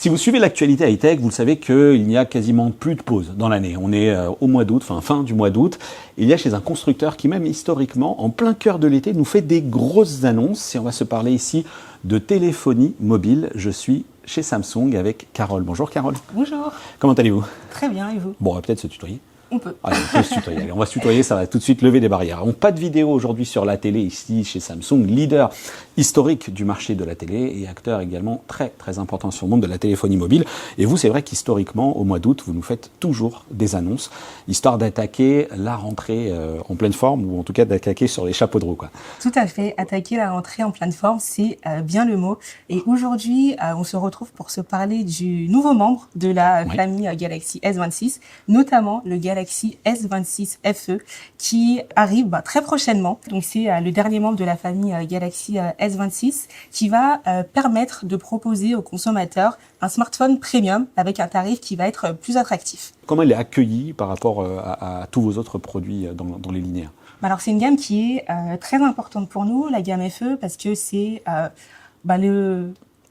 Si vous suivez l'actualité high-tech, vous le savez qu'il n'y a quasiment plus de pause dans l'année. On est au mois d'août, fin du mois d'août. Il y a chez un constructeur qui, même historiquement, en plein cœur de l'été, nous fait des grosses annonces. Et on va se parler ici de téléphonie mobile. Je suis chez Samsung avec Carole. Bonjour Carole. Bonjour. Comment allez-vous? Très bien, et vous? Bon, on va peut-être se tutoyer. On peut. Allez, on peut se tutoyer. Allez, on va se tutoyer, ça va tout de suite lever des barrières. Donc, pas de vidéo aujourd'hui sur la télé ici chez Samsung, leader historique du marché de la télé et acteur également très très important sur le monde de la téléphonie mobile. Et vous, c'est vrai qu'historiquement, au mois d'août, vous nous faites toujours des annonces, histoire d'attaquer la rentrée en pleine forme, ou en tout cas d'attaquer sur les chapeaux de roue, quoi. Tout à fait. Attaquer la rentrée en pleine forme, c'est bien le mot. Et aujourd'hui, on se retrouve pour se parler du nouveau membre de la famille Galaxy S26, notamment le Galaxy S26 FE, qui arrive très prochainement. Donc c'est le dernier membre de la famille Galaxy S26 qui va permettre de proposer aux consommateurs un smartphone premium avec un tarif qui va être plus attractif. Comment il est accueilli par rapport à tous vos autres produits dans les linéaires? Alors c'est une gamme qui est très importante pour nous, la gamme FE, parce que c'est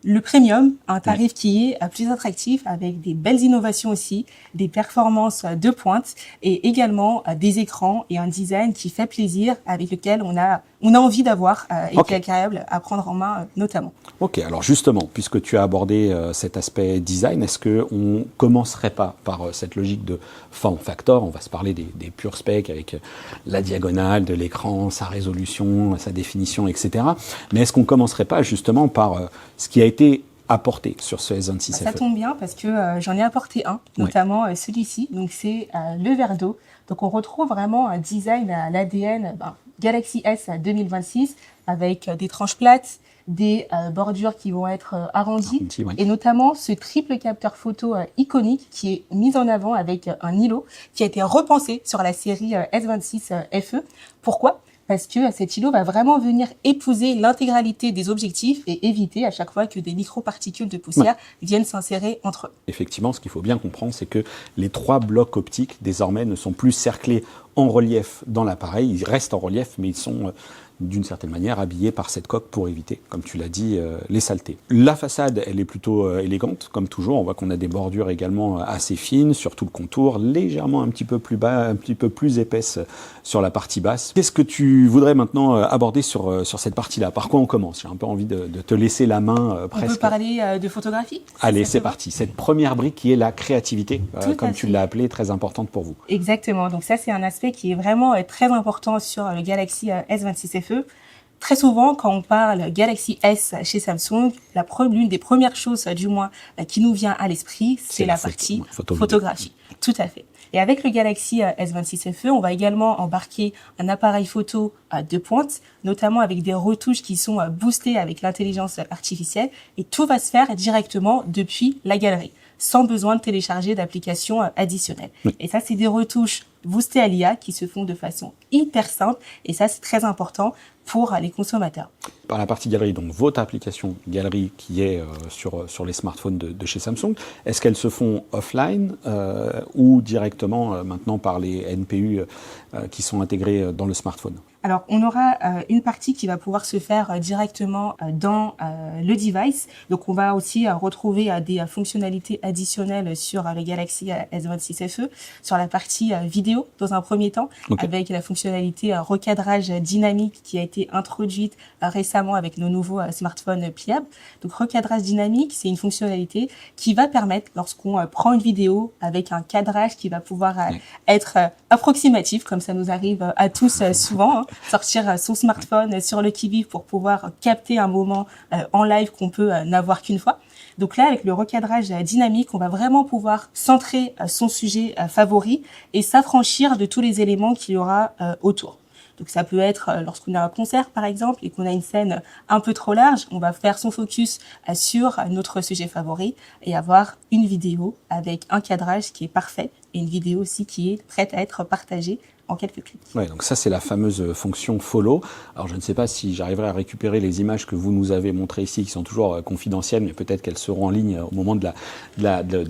le premium, un tarif qui est plus attractif avec des belles innovations aussi, des performances de pointe et également des écrans et un design qui fait plaisir, avec lequel on a envie d'avoir et qui est agréable à prendre en main notamment. Ok, alors justement, puisque tu as abordé cet aspect design, est-ce qu'on commencerait pas par cette logique de form factor? On va se parler des pure specs avec la diagonale de l'écran, sa résolution, sa définition, etc. Mais est-ce qu'on commencerait pas justement par ce qui a été apporté sur ce S26 FE? Ça tombe bien parce que j'en ai apporté un, notamment celui-ci. Donc c'est le verre d'eau. Donc on retrouve vraiment un design à l'ADN Galaxy S 2026 avec des tranches plates, des bordures qui vont être arrondies et notamment ce triple capteur photo iconique qui est mis en avant avec un îlot qui a été repensé sur la série S26 FE. Pourquoi ? Parce que cet îlot va vraiment venir épouser l'intégralité des objectifs et éviter à chaque fois que des microparticules de poussière viennent s'insérer entre eux. Effectivement, ce qu'il faut bien comprendre, c'est que les trois blocs optiques, désormais, ne sont plus cerclés en relief dans l'appareil. Ils restent en relief, mais ils sont d'une certaine manière habillés par cette coque pour éviter, comme tu l'as dit, les saletés. La façade, elle est plutôt élégante, comme toujours. On voit qu'on a des bordures également assez fines sur tout le contour, légèrement un petit peu plus bas, un petit peu plus épaisse sur la partie basse. Qu'est-ce que tu voudrais maintenant aborder sur cette partie-là? Par quoi on commence? J'ai un peu envie de te laisser la main presque. On peut parler de photographie? Allez, c'est parti. Cette première brique qui est la créativité, comme tu l'as appelée, très importante pour vous. Exactement. Donc ça, c'est un aspect qui est vraiment très important sur le Galaxy S26 FE. Très souvent, quand on parle Galaxy S chez Samsung, l'une des premières choses, du moins, qui nous vient à l'esprit, c'est la partie photographie. Tout à fait. Et avec le Galaxy S26 FE, on va également embarquer un appareil photo de pointe, notamment avec des retouches qui sont boostées avec l'intelligence artificielle, et tout va se faire directement depuis la galerie, sans besoin de télécharger d'applications additionnelles. Et ça, c'est des retouches boostées à l'IA qui se font de façon hyper simple, et ça, c'est très important pour les consommateurs. Par la partie galerie, donc votre application galerie qui est sur les smartphones de chez Samsung, est-ce qu'elles se font offline ou directement maintenant par les NPU qui sont intégrés dans le smartphone? Alors, on aura une partie qui va pouvoir se faire directement dans le device. Donc, on va aussi retrouver des fonctionnalités additionnelles sur le Galaxy S26 FE, sur la partie vidéo dans un premier temps, avec la fonctionnalité recadrage dynamique qui a été introduite récemment avec nos nouveaux smartphones pliables. Donc, recadrage dynamique, c'est une fonctionnalité qui va permettre, lorsqu'on prend une vidéo avec un cadrage qui va pouvoir être approximatif, comme ça nous arrive à tous souvent, sortir son smartphone sur le qui-vive pour pouvoir capter un moment en live qu'on peut n'avoir qu'une fois. Donc là, avec le recadrage dynamique, on va vraiment pouvoir centrer son sujet favori et s'affranchir de tous les éléments qu'il y aura autour. Donc ça peut être lorsqu'on a un concert par exemple et qu'on a une scène un peu trop large, on va faire son focus sur notre sujet favori et avoir une vidéo avec un cadrage qui est parfait et une vidéo aussi qui est prête à être partagée en quelques clics. Ouais, donc ça c'est la fameuse fonction follow. Alors je ne sais pas si j'arriverai à récupérer les images que vous nous avez montrées ici, qui sont toujours confidentielles, mais peut-être qu'elles seront en ligne au moment du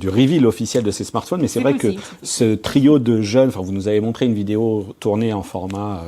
reveal officiel de ces smartphones. Mais c'est vrai que ce trio de jeunes, enfin vous nous avez montré une vidéo tournée en format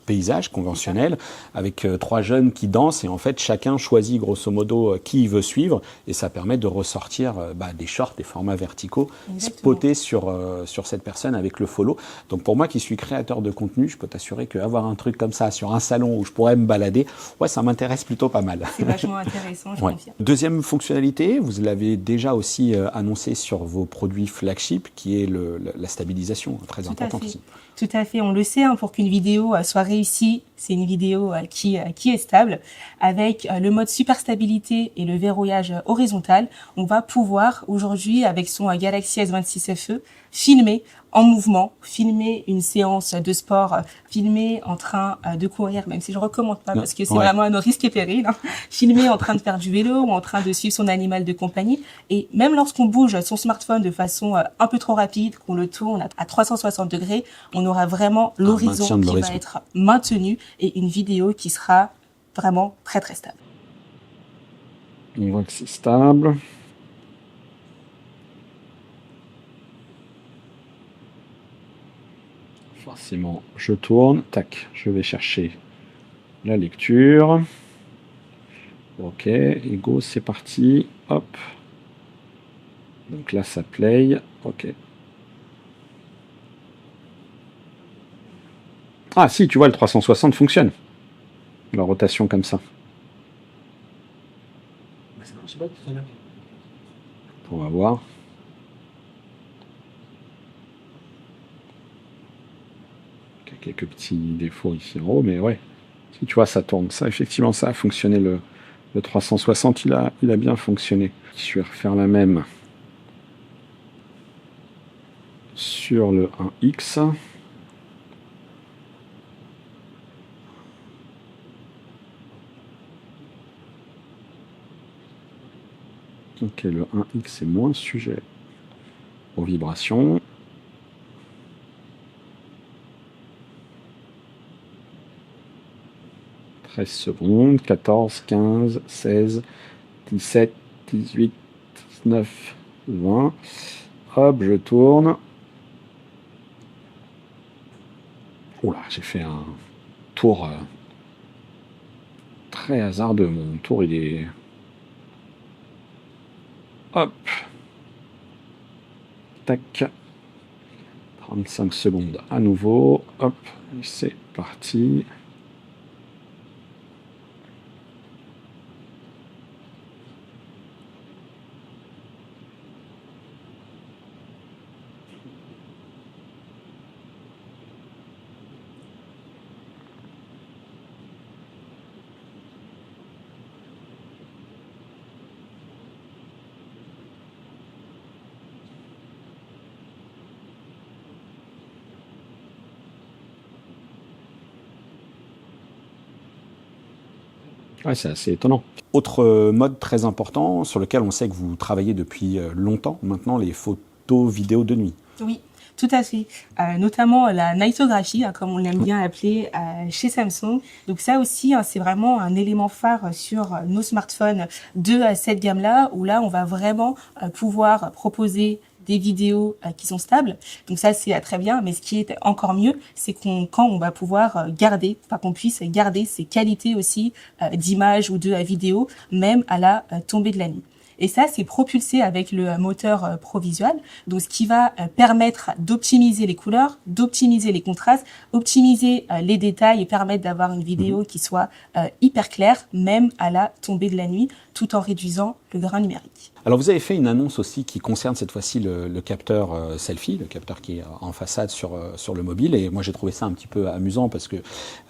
paysage conventionnel avec 3 jeunes qui dansent et en fait chacun choisit grosso modo qui il veut suivre et ça permet de ressortir des shorts, des formats verticaux spotés sur cette personne avec le follow. Donc pour moi qui suis créateur de contenu, je peux t'assurer qu'avoir un truc comme ça sur un salon où je pourrais me balader, ouais, ça m'intéresse plutôt pas mal. C'est vachement intéressant, je confirme. Deuxième fonctionnalité, vous l'avez déjà aussi annoncé sur vos produits flagship, qui est la stabilisation, très importante aussi. Tout à fait, on le sait, pour qu'une vidéo soit réussie, c'est une vidéo qui est stable. Avec le mode super stabilité et le verrouillage horizontal, on va pouvoir aujourd'hui, avec son Galaxy S26 FE, filmer en mouvement, filmer une séance de sport, filmer en train de courir, même si je recommande pas parce que c'est vraiment à nos risques et périls, filmer en train de faire du vélo ou en train de suivre son animal de compagnie. Et même lorsqu'on bouge son smartphone de façon un peu trop rapide, qu'on le tourne à 360 degrés, on aura vraiment l'horizon qui va être maintenu et une vidéo qui sera vraiment très très stable. On voit que c'est stable. Forcément, je tourne, tac, je vais chercher la lecture. Ok, et go, c'est parti, hop. Donc là, ça play, ok. Ah si, tu vois, le 360 fonctionne. La rotation comme ça. On va voir. Quelques petits défauts ici en haut, mais ouais, si tu vois, ça tourne. Ça, effectivement, ça a fonctionné. Le 360, il a bien fonctionné. Je vais refaire la même sur le 1X. Ok, le 1X est moins sujet aux vibrations. 13 secondes, 14, 15, 16, 17, 18, 19, 20. Hop, je tourne. Oula, j'ai fait un tour très hasardeux. Mon tour, il est... Hop. Tac. 35 secondes à nouveau. Hop, c'est parti. Ouais, c'est assez étonnant. Autre mode très important sur lequel on sait que vous travaillez depuis longtemps, maintenant, les photos, vidéos de nuit. Oui, tout à fait. Notamment la nightographie, comme on l'aime bien appeler chez Samsung. Donc ça aussi, c'est vraiment un élément phare sur nos smartphones de cette gamme-là, où là, on va vraiment pouvoir proposer des vidéos qui sont stables. Donc ça, c'est très bien. Mais ce qui est encore mieux, c'est quand on va pouvoir garder, qu'on puisse garder ces qualités aussi d'image ou de vidéo, même à la tombée de la nuit. Et ça, c'est propulsé avec le moteur ProVisual, donc ce qui va permettre d'optimiser les couleurs, d'optimiser les contrastes, optimiser les détails et permettre d'avoir une vidéo qui soit hyper claire, même à la tombée de la nuit, tout en réduisant le grain numérique. Alors vous avez fait une annonce aussi qui concerne cette fois-ci le capteur selfie, le capteur qui est en façade sur le mobile. Et moi j'ai trouvé ça un petit peu amusant parce que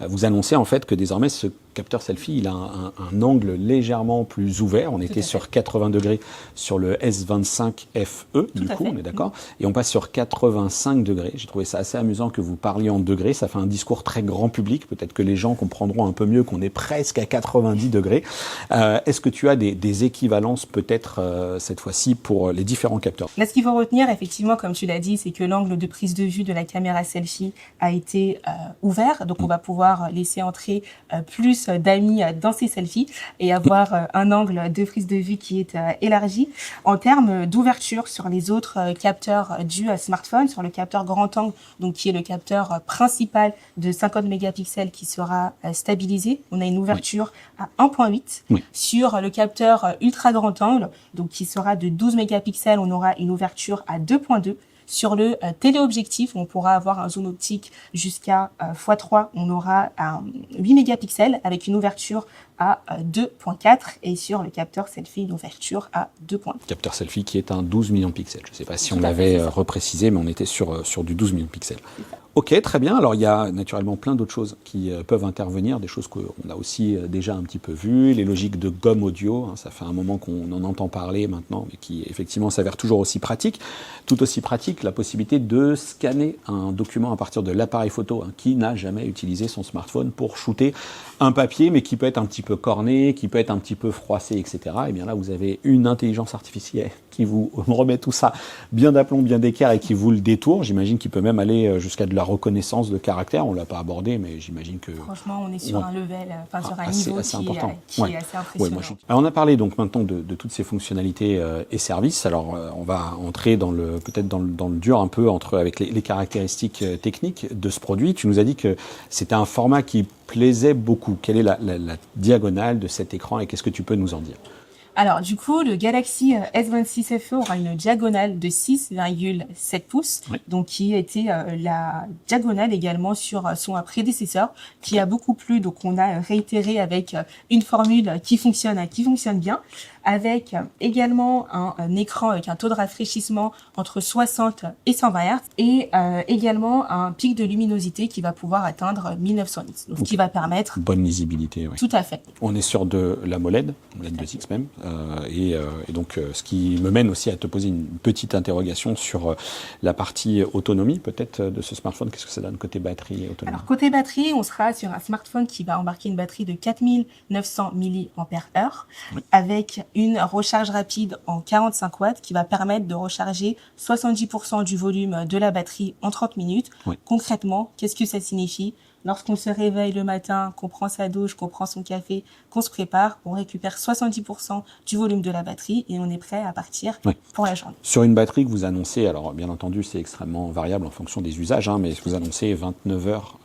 vous annoncez en fait que désormais ce capteur selfie, il a un angle légèrement plus ouvert. On était sur 80 degrés sur le S25 FE, du coup, on est d'accord. Et on passe sur 85 degrés. J'ai trouvé ça assez amusant que vous parliez en degrés. Ça fait un discours très grand public. Peut-être que les gens comprendront un peu mieux qu'on est presque à 90 degrés. Est-ce que tu as as des équivalences peut-être cette fois-ci pour les différents capteurs? Là, ce qu'il faut retenir, effectivement, comme tu l'as dit, c'est que l'angle de prise de vue de la caméra selfie a été ouvert. Donc, on va pouvoir laisser entrer plus d'amis dans ces selfies et avoir un angle de prise de vue qui est élargi. En termes d'ouverture sur les autres capteurs du smartphone, sur le capteur grand angle, donc qui est le capteur principal de 50 mégapixels qui sera stabilisé, on a une ouverture à 1.8. Sur le capteur ultra grand angle, donc qui sera de 12 mégapixels, on aura une ouverture à 2.2. Sur le téléobjectif, on pourra avoir un zoom optique jusqu'à x3, on aura 8 mégapixels avec une ouverture à 2.4 et sur le capteur selfie, une ouverture à 2.2. Capteur selfie qui est un 12 millions de pixels. Je ne sais pas si on l'avait reprécisé, mais on était sur du 12 millions de pixels. Ok, très bien. Alors, il y a naturellement plein d'autres choses qui peuvent intervenir, des choses qu'on a aussi déjà un petit peu vues, les logiques de gomme audio. Ça fait un moment qu'on en entend parler maintenant, mais qui effectivement s'avère toujours aussi pratique. Tout aussi pratique, la possibilité de scanner un document à partir de l'appareil photo. Qui n'a jamais utilisé son smartphone pour shooter un papier, mais qui peut être un petit peu corné, qui peut être un petit peu froissé, etc. Et bien là, vous avez une intelligence artificielle qui vous remet tout ça bien d'aplomb, bien d'équerre et qui vous le détourne. J'imagine qu'il peut même aller jusqu'à de la reconnaissance de caractère. On l'a pas abordé, mais j'imagine que... Franchement, on est sur un level, sur un niveau assez qui est assez impressionnant. Alors, on a parlé donc maintenant de toutes ces fonctionnalités et services. Alors, on va entrer peut-être dans le dur un peu avec les caractéristiques techniques de ce produit. Tu nous as dit que c'était un format qui plaisait beaucoup. Quelle est la diagonale de cet écran et qu'est-ce que tu peux nous en dire? Alors, du coup, le Galaxy S26 FE aura une diagonale de 6,7 pouces, donc qui était la diagonale également sur son prédécesseur, qui a beaucoup plu. Donc, on a réitéré avec une formule qui fonctionne bien, avec également un écran avec un taux de rafraîchissement entre 60 et 120 Hz et également un pic de luminosité qui va pouvoir atteindre 1900 nits, donc ce qui va permettre... Bonne lisibilité, oui. Tout à fait. On est sur de la MOLED 2X même, et donc ce qui me mène aussi à te poser une petite interrogation sur la partie autonomie peut-être de ce smartphone. Qu'est-ce que ça donne côté batterie et autonomie? Alors côté batterie, on sera sur un smartphone qui va embarquer une batterie de 4900 mAh avec une recharge rapide en 45 watts qui va permettre de recharger 70% du volume de la batterie en 30 minutes. Concrètement, qu'est-ce que ça signifie? Lorsqu'on se réveille le matin, qu'on prend sa douche, qu'on prend son café, qu'on se prépare, on récupère 70% du volume de la batterie et on est prêt à partir pour la journée. Sur une batterie que vous annoncez, alors bien entendu c'est extrêmement variable en fonction des usages, mais vous annoncez 29 heures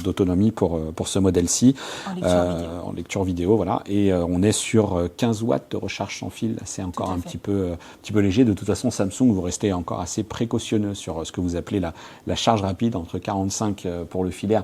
d'autonomie pour ce modèle-ci en lecture vidéo, voilà, et on est sur 15 watts de recharge sans fil. C'est encore un petit peu léger. De toute façon, Samsung, vous restez encore assez précautionneux sur ce que vous appelez la charge rapide, entre 45 pour le filaire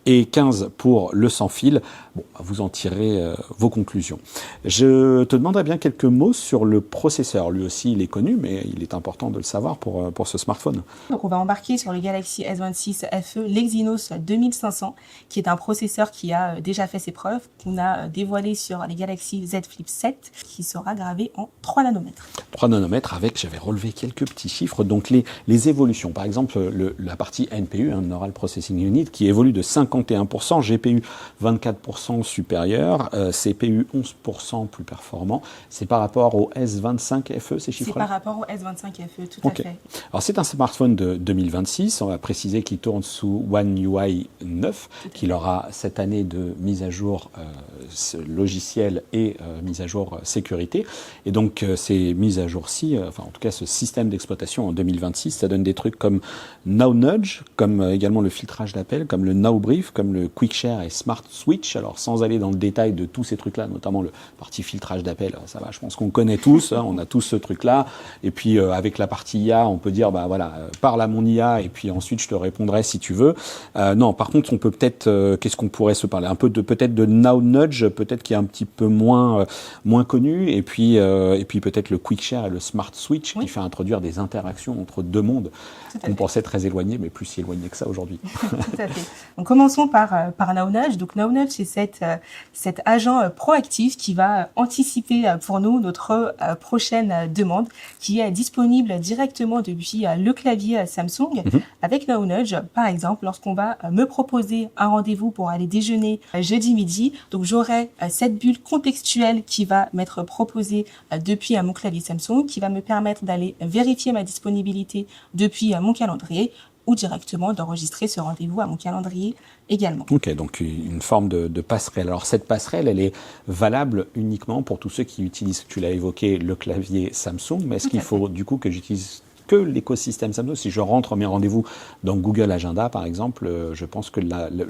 et 15 pour le sans fil. Bon, vous en tirez vos conclusions. Je te demanderai bien quelques mots sur le processeur. Lui aussi, il est connu, mais il est important de le savoir pour ce smartphone. Donc, on va embarquer sur le Galaxy S26 FE l'Exynos 2500, qui est un processeur qui a déjà fait ses preuves, qu'on a dévoilé sur les Galaxy Z Flip 7, qui sera gravé en 3 nanomètres. 3 nanomètres avec, j'avais relevé quelques petits chiffres, donc les évolutions. Par exemple, la partie NPU, Neural Processing Unit, qui évolue de 51%, GPU 24% supérieur, CPU 11% plus performant. C'est par rapport au S25 FE, ces chiffres-là? C'est par rapport au S25 FE, tout à fait. Alors, c'est un smartphone de 2026. On va préciser qu'il tourne sous One UI 9, qu'il aura cette année de mise à jour logiciel et mise à jour sécurité. Et donc, ces mises à jour-ci, en tout cas, ce système d'exploitation en 2026, ça donne des trucs comme Now Nudge, comme également le filtrage d'appel, comme le Now Brief, comme le Quick Share et Smart Switch. Alors, sans aller dans le détail de tous ces trucs-là, notamment le partie filtrage d'appel, ça va, je pense qu'on connaît tous, on a tous ce truc-là. Et puis, avec la partie IA, on peut dire, parle à mon IA et puis ensuite je te répondrai si tu veux. Non, par contre, on peut peut-être, qu'est-ce qu'on pourrait se parler? Un peu peut-être de Now Nudge, peut-être qui est un petit peu moins connu. Et puis peut-être le Quick Share et le Smart Switch qui fait introduire des interactions entre deux mondes qu'on pensait très éloignés, mais plus si éloignés que ça aujourd'hui. Tout à fait. On commence commençons par NowNudge. Donc NowNudge, c'est cet agent proactif qui va anticiper pour nous notre prochaine demande, qui est disponible directement depuis le clavier Samsung. Avec NowNudge, par exemple, lorsqu'on va me proposer un rendez-vous pour aller déjeuner jeudi midi, donc j'aurai cette bulle contextuelle qui va m'être proposée depuis mon clavier Samsung, qui va me permettre d'aller vérifier ma disponibilité depuis mon calendrier, ou directement d'enregistrer ce rendez-vous à mon calendrier également. Ok, donc une forme de passerelle. Alors cette passerelle, elle est valable uniquement pour tous ceux qui utilisent, tu l'as évoqué, le clavier Samsung, mais est-ce qu'il faut du coup que j'utilise que l'écosystème Samsung? Si je rentre mes rendez-vous dans Google Agenda, par exemple, je pense que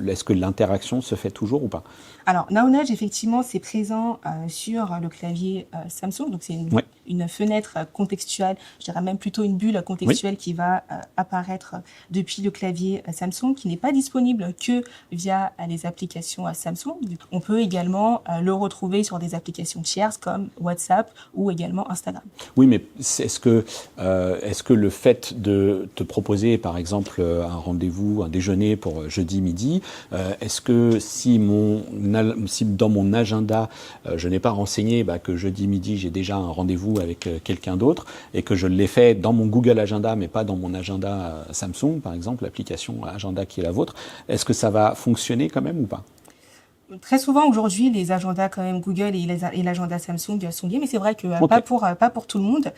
est-ce que l'interaction se fait toujours ou pas? Alors, NowNudge, effectivement, c'est présent sur le clavier Samsung. Donc, c'est une fenêtre contextuelle, je dirais même plutôt une bulle contextuelle qui va apparaître depuis le clavier Samsung, qui n'est pas disponible que via les applications Samsung. On peut également le retrouver sur des applications tierces comme WhatsApp ou également Instagram. Oui, mais est-ce que le fait de te proposer, par exemple, un rendez-vous, un déjeuner pour jeudi midi, est-ce que si dans mon agenda, je n'ai pas renseigné que jeudi midi, j'ai déjà un rendez-vous avec quelqu'un d'autre et que je l'ai fait dans mon Google Agenda, mais pas dans mon agenda Samsung, par exemple, l'application Agenda qui est la vôtre, est-ce que ça va fonctionner quand même ou pas? Très souvent aujourd'hui, les agendas quand même Google et l'agenda Samsung sont liés, mais c'est vrai que pas pour tout le monde.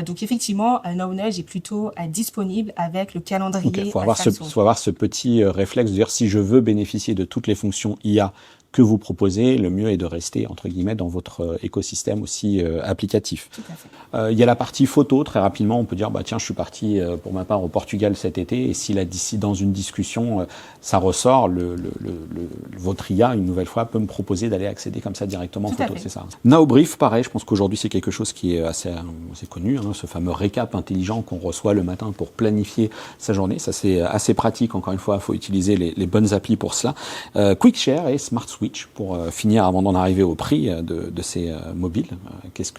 Donc effectivement, NowNudge est plutôt disponible avec le calendrier faut Samsung. Faut avoir ce petit réflexe de dire si je veux bénéficier de toutes les fonctions IA que vous proposez, le mieux est de rester, entre guillemets, dans votre écosystème aussi applicatif. Tout à fait. Il y a la partie photo, très rapidement, on peut dire, tiens, je suis parti pour ma part au Portugal cet été, et si là, d'ici dans une discussion, ça ressort, votre IA, une nouvelle fois, peut me proposer d'aller accéder comme ça directement en photo, c'est ça. NowBrief, pareil, je pense qu'aujourd'hui, c'est quelque chose qui est assez connu, ce fameux récap intelligent qu'on reçoit le matin pour planifier sa journée. Ça, c'est assez pratique, encore une fois, il faut utiliser les bonnes applis pour cela. QuickShare et SmartSwitch, pour finir avant d'en arriver au prix de ces mobiles. Qu'est-ce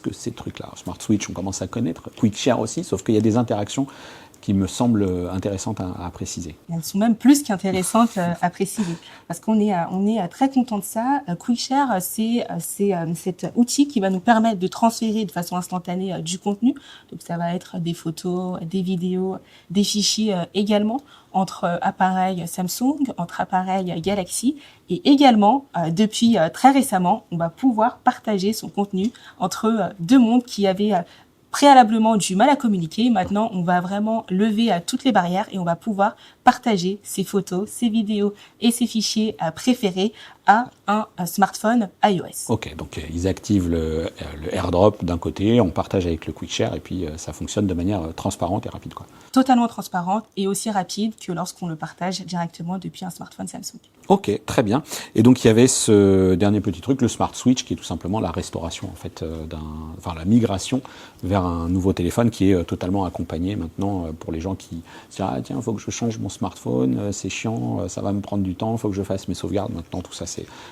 que ces trucs-là? SmartSwitch, on commence à connaître. QuickShare aussi, sauf qu'il y a des interactions qui me semblent intéressantes à préciser. Elles sont même plus qu'intéressantes à préciser, parce qu'on est très content de ça. QuickShare, c'est cet outil qui va nous permettre de transférer de façon instantanée du contenu. Donc ça va être des photos, des vidéos, des fichiers également, entre appareils Samsung, entre appareils Galaxy, et également, depuis très récemment, on va pouvoir partager son contenu entre deux mondes qui avaient préalablement du mal à communiquer. Maintenant, on va vraiment lever toutes les barrières et on va pouvoir partager ses photos, ses vidéos et ses fichiers préférés à un smartphone iOS. Ok, donc ils activent le AirDrop d'un côté, on partage avec le QuickShare et puis ça fonctionne de manière transparente et rapide, quoi. Totalement transparente et aussi rapide que lorsqu'on le partage directement depuis un smartphone Samsung. Ok, très bien. Et donc il y avait ce dernier petit truc, le Smart Switch, qui est tout simplement la restauration en fait la migration vers un nouveau téléphone qui est totalement accompagné maintenant pour les gens qui se disent tiens, il faut que je change mon smartphone, c'est chiant, ça va me prendre du temps, il faut que je fasse mes sauvegardes. Maintenant tout ça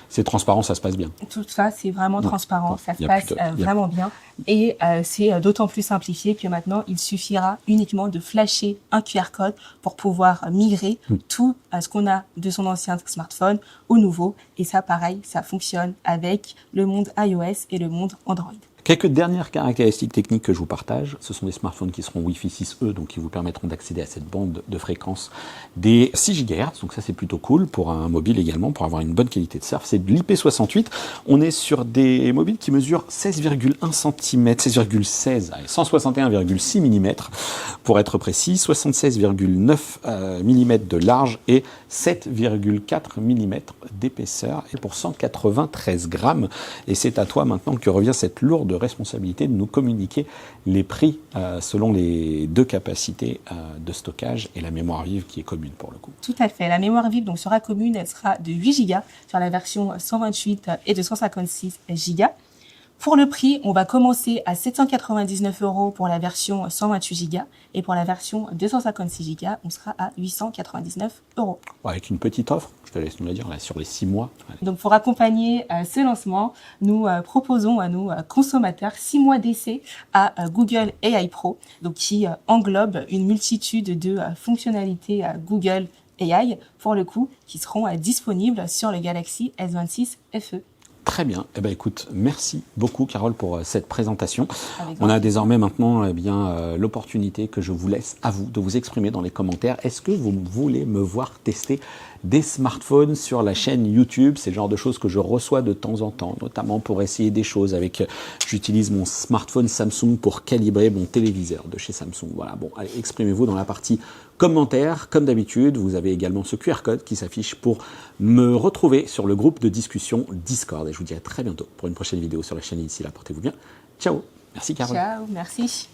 c'est transparent, ça se passe bien. Tout ça c'est vraiment transparent, ça se passe vraiment bien et c'est d'autant plus simplifié que maintenant il suffira uniquement de flasher un QR code pour pouvoir migrer tout ce qu'on a de son ancien smartphone au nouveau. Et ça, pareil, ça fonctionne avec le monde iOS et le monde Android. Quelques dernières caractéristiques techniques que je vous partage, ce sont des smartphones qui seront Wi-Fi 6E, donc qui vous permettront d'accéder à cette bande de fréquence des 6 GHz, donc ça c'est plutôt cool pour un mobile également, pour avoir une bonne qualité de surf. C'est de l'IP68, on est sur des mobiles qui mesurent 16,1 cm, 16,16, 161,6 mm pour être précis, 76,9 mm de large et 7,4 mm d'épaisseur et pour 193 grammes. Et c'est à toi maintenant que revient cette lourde responsabilité de nous communiquer les prix selon les deux capacités de stockage et la mémoire vive qui est commune pour le coup. Tout à fait. La mémoire vive donc sera commune, elle sera de 8 Go sur la version 128 et de 156 Go. Pour le prix, on va commencer à 799 € pour la version 128 Go et pour la version 256 Go, on sera à 899 €. Avec une petite offre, je te laisse nous la dire, là, sur les 6 mois. Allez. Donc pour accompagner ce lancement, nous proposons à nos consommateurs 6 mois d'essai à Google AI Pro, donc qui englobe une multitude de fonctionnalités Google AI, pour le coup, qui seront disponibles sur le Galaxy S26 FE. Très bien. Eh ben, écoute, merci beaucoup, Carole, pour cette présentation. Avec On a grand désormais maintenant l'opportunité que je vous laisse à vous de vous exprimer dans les commentaires. Est-ce que vous voulez me voir tester des smartphones sur la chaîne YouTube? C'est le genre de choses que je reçois de temps en temps, notamment pour essayer des choses j'utilise mon smartphone Samsung pour calibrer mon téléviseur de chez Samsung. Voilà. Bon, allez, exprimez-vous dans la partie commentaires. Comme d'habitude, vous avez également ce QR code qui s'affiche pour me retrouver sur le groupe de discussion Discord. Et je vous dis à très bientôt pour une prochaine vidéo sur la chaîne. D'ici là, portez-vous bien. Ciao. Merci, Carole. Ciao, merci.